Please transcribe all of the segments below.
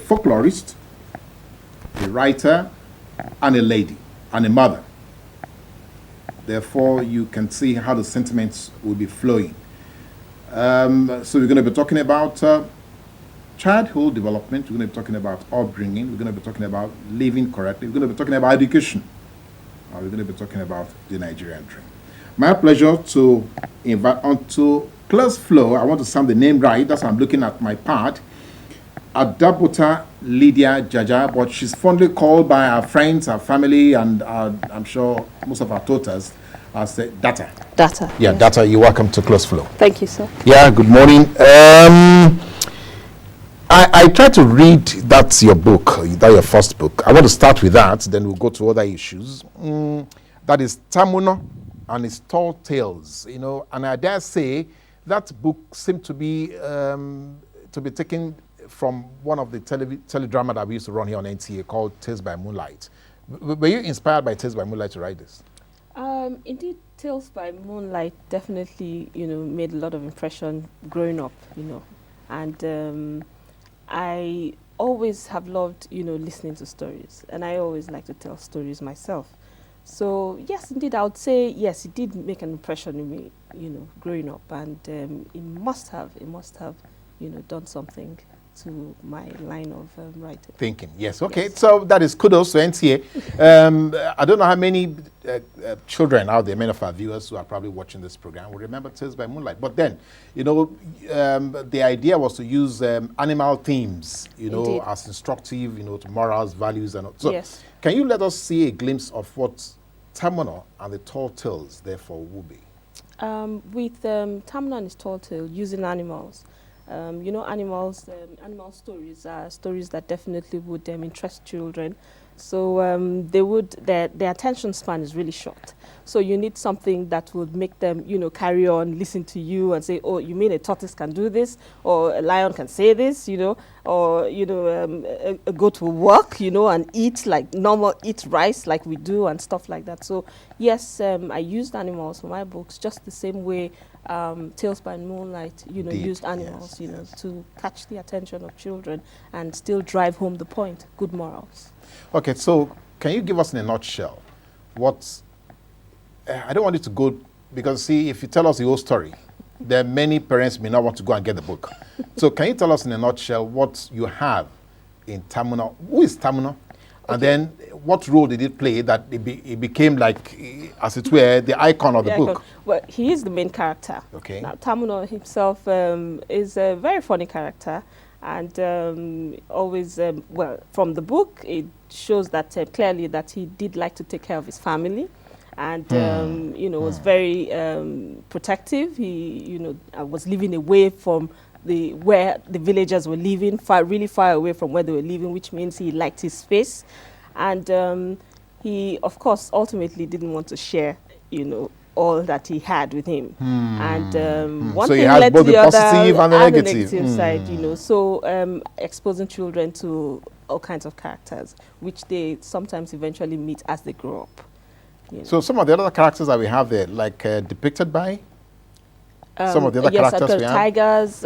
folklorist, a writer, and a lady, and a mother. Therefore, you can see how the sentiments will be flowing. So we're going to be talking about childhood development. We're going to be talking about upbringing. We're going to be talking about living correctly. We're going to be talking about education. We're going to be talking about the Nigerian dream. My pleasure to invite onto Close Flow. I want to sound the name right. That's why I'm looking at my pad. Adaputa Lydia Jaja, but she's fondly called by our friends, our family, and I'm sure most of our tutors as Data. Data. Yeah, yes. Data, you're welcome to Close Flow. Thank you, sir. Yeah, good morning. I tried to read, that's your book, that's your first book. I want to start with that, then we'll go to other issues. That is Tamuno and his Tall Tales, and I dare say that book seemed to be taken from one of the teledrama that we used to run here on NTA called Tales by Moonlight. Were you inspired by Tales by Moonlight to write this? Indeed, Tales by Moonlight definitely, made a lot of impression growing up, and I always have loved, listening to stories, and I always like to tell stories myself. So yes, indeed, I would say yes, it did make an impression on me, growing up, and it must have, done something to my line of writing. Thinking, yes. Okay, yes. So that is kudos to NTA. I don't know how many children out there, many of our viewers who are probably watching this program will remember Tales by Moonlight. But then, the idea was to use animal themes, Indeed. as instructive, to morals, values, and all. So yes. Can you let us see a glimpse of what Tamuno and the Tall Tales, therefore, will be? With Tamuno and his Tall Tale, using animals. Animal stories are stories that definitely would interest children. So their attention span is really short. So you need something that would make them, carry on, listen to you and say, oh, you mean a tortoise can do this? Or a lion can say this, or, a goat will walk, and eat eat rice like we do and stuff like that. So yes, I used animals for my books just the same way Tales by Moonlight, used animals, yes. To catch the attention of children and still drive home the point, good morals. Okay, so can you give us in a nutshell I don't want you to go, because see, if you tell us the whole story, there are many parents may not want to go and get the book. So can you tell us in a nutshell what you have in Tamuno? Who is Tamuno? Okay. And then what role did it play that it became like, as it were, the icon of the book? Well, he is the main character. Okay. Now, Tamuno himself is a very funny character. And always, from the book, it shows that clearly that he did like to take care of his family. And, was very protective. He, was living away from where the villagers were living, really far away from where they were living, which means he liked his space. And he, of course, ultimately didn't want to share, all that he had with him. And one so thing led to the the other, positive and the negative side, so exposing children to all kinds of characters, which they sometimes eventually meet as they grow up. So some of the other characters that we have there, like depicted by? Some of the other characters we have? Tigers,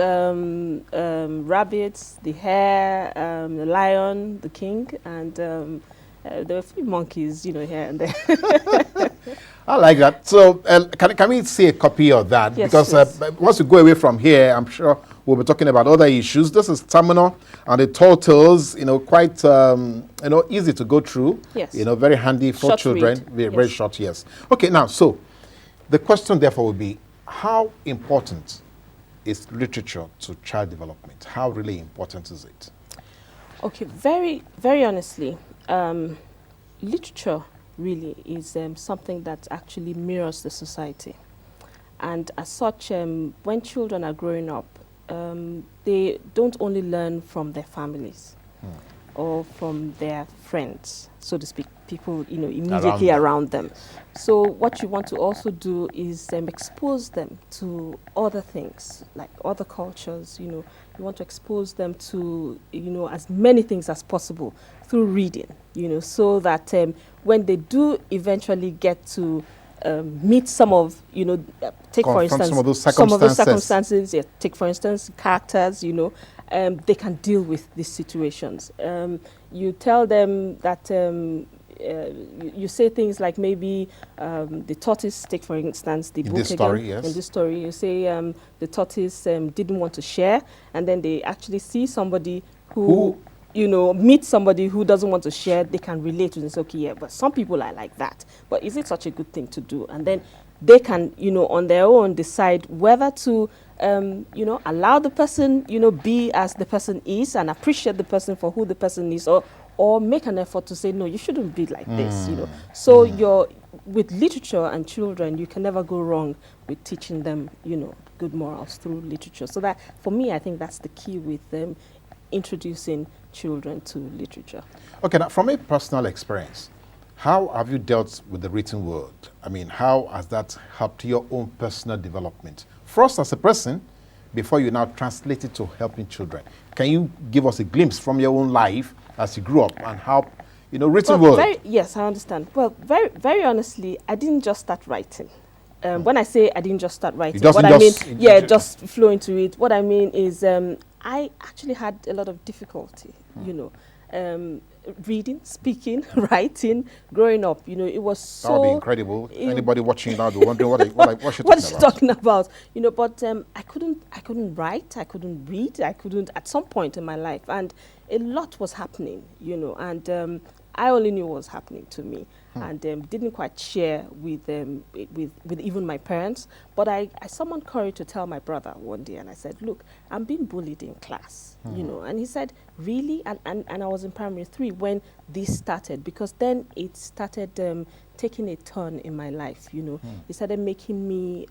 rabbits, the hare, the lion, the king, and there were a few monkeys, here and there. I like that. So can we see a copy of that? Yes, because once we go away from here, I'm sure we'll be talking about other issues. This is Tamuno and the Tall Tales, quite, easy to go through. Yes. Very handy for short children. Very short, yes. Okay, now, so the question therefore will be, how important is literature to child development? How really important is it? Okay, very, very honestly, literature really is something that actually mirrors the society. And as such, when children are growing up, they don't only learn from their families or from their friends, so to speak, people immediately around them. So what you want to also do is expose them to other things, like other cultures. You want to expose them to as many things as possible through reading. So that when they do eventually get to meet some of take for instance some of those circumstances. Yeah, take for instance characters. they can deal with these situations. You tell them that you say things like maybe the tortoise, take for instance the book story, again. yes. In this story, you say the tortoise didn't want to share, and then they actually see somebody who you know, meet somebody who doesn't want to share, they can relate to this. Okay, yeah, but some people are like that. But is it such a good thing to do? And then they can, you know, on their own decide whether to, you know, allow the person, you know, be as the person is and appreciate the person for who the person is, or make an effort to say, no, you shouldn't be like this, you know. So with literature and children, you can never go wrong with teaching them, you know, good morals through literature. So that, for me, I think that's the key with them introducing children to literature. Okay, now from a personal experience, how have you dealt with the written word? I mean, how has that helped your own personal development? First, as a person, before you now translate it to helping children. Can you give us a glimpse from your own life as you grew up and how, you know, written word? Yes, I understand. Well, very honestly, I didn't just start writing. When I say I didn't just start writing, what I mean, just flow into it. What I mean is I actually had a lot of difficulty, you know, reading, speaking, writing, growing up. You know, it was so... That would be incredible. Anybody watching now be wondering what she's talking about. You know, but I couldn't write, I couldn't read, I couldn't at some point in my life. And a lot was happening, you know, and I only knew what was happening to me. And didn't quite share with even my parents. But I summoned courage to tell my brother one day, and I said, look, I'm being bullied in class, you know. And he said, really? And I was in primary 3 when this started, because then it started taking a turn in my life, you know. It started making me...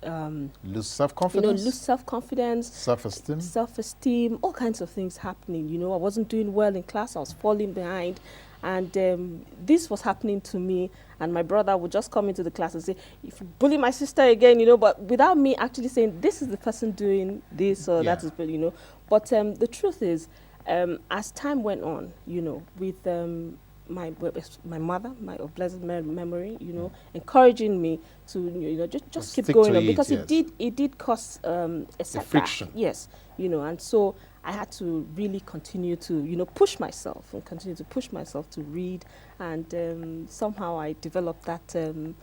lose self-confidence? You know, lose self-confidence. Self-esteem? Self-esteem, all kinds of things happening, you know. I wasn't doing well in class, I was falling behind. And this was happening to me, and my brother would just come into the class and say, if you bully my sister again, you know, but without me actually saying, this is the person doing this or that is, you know. But the truth is, as time went on, you know, with my mother, my of blessed memory, you know, encouraging me to, you know, just keep going on, because it did cause a setback. Friction. Yes, you know, and so I had to really continue to, you know, push myself and continue to push myself to read, and somehow I developed that, you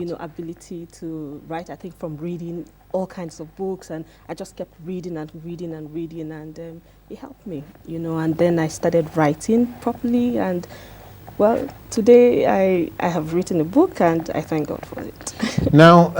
know, ability to write. I think from reading all kinds of books, and I just kept reading and reading and reading, and it helped me, you know. And then I started writing properly, and well, today I have written a book, and I thank God for it. Now,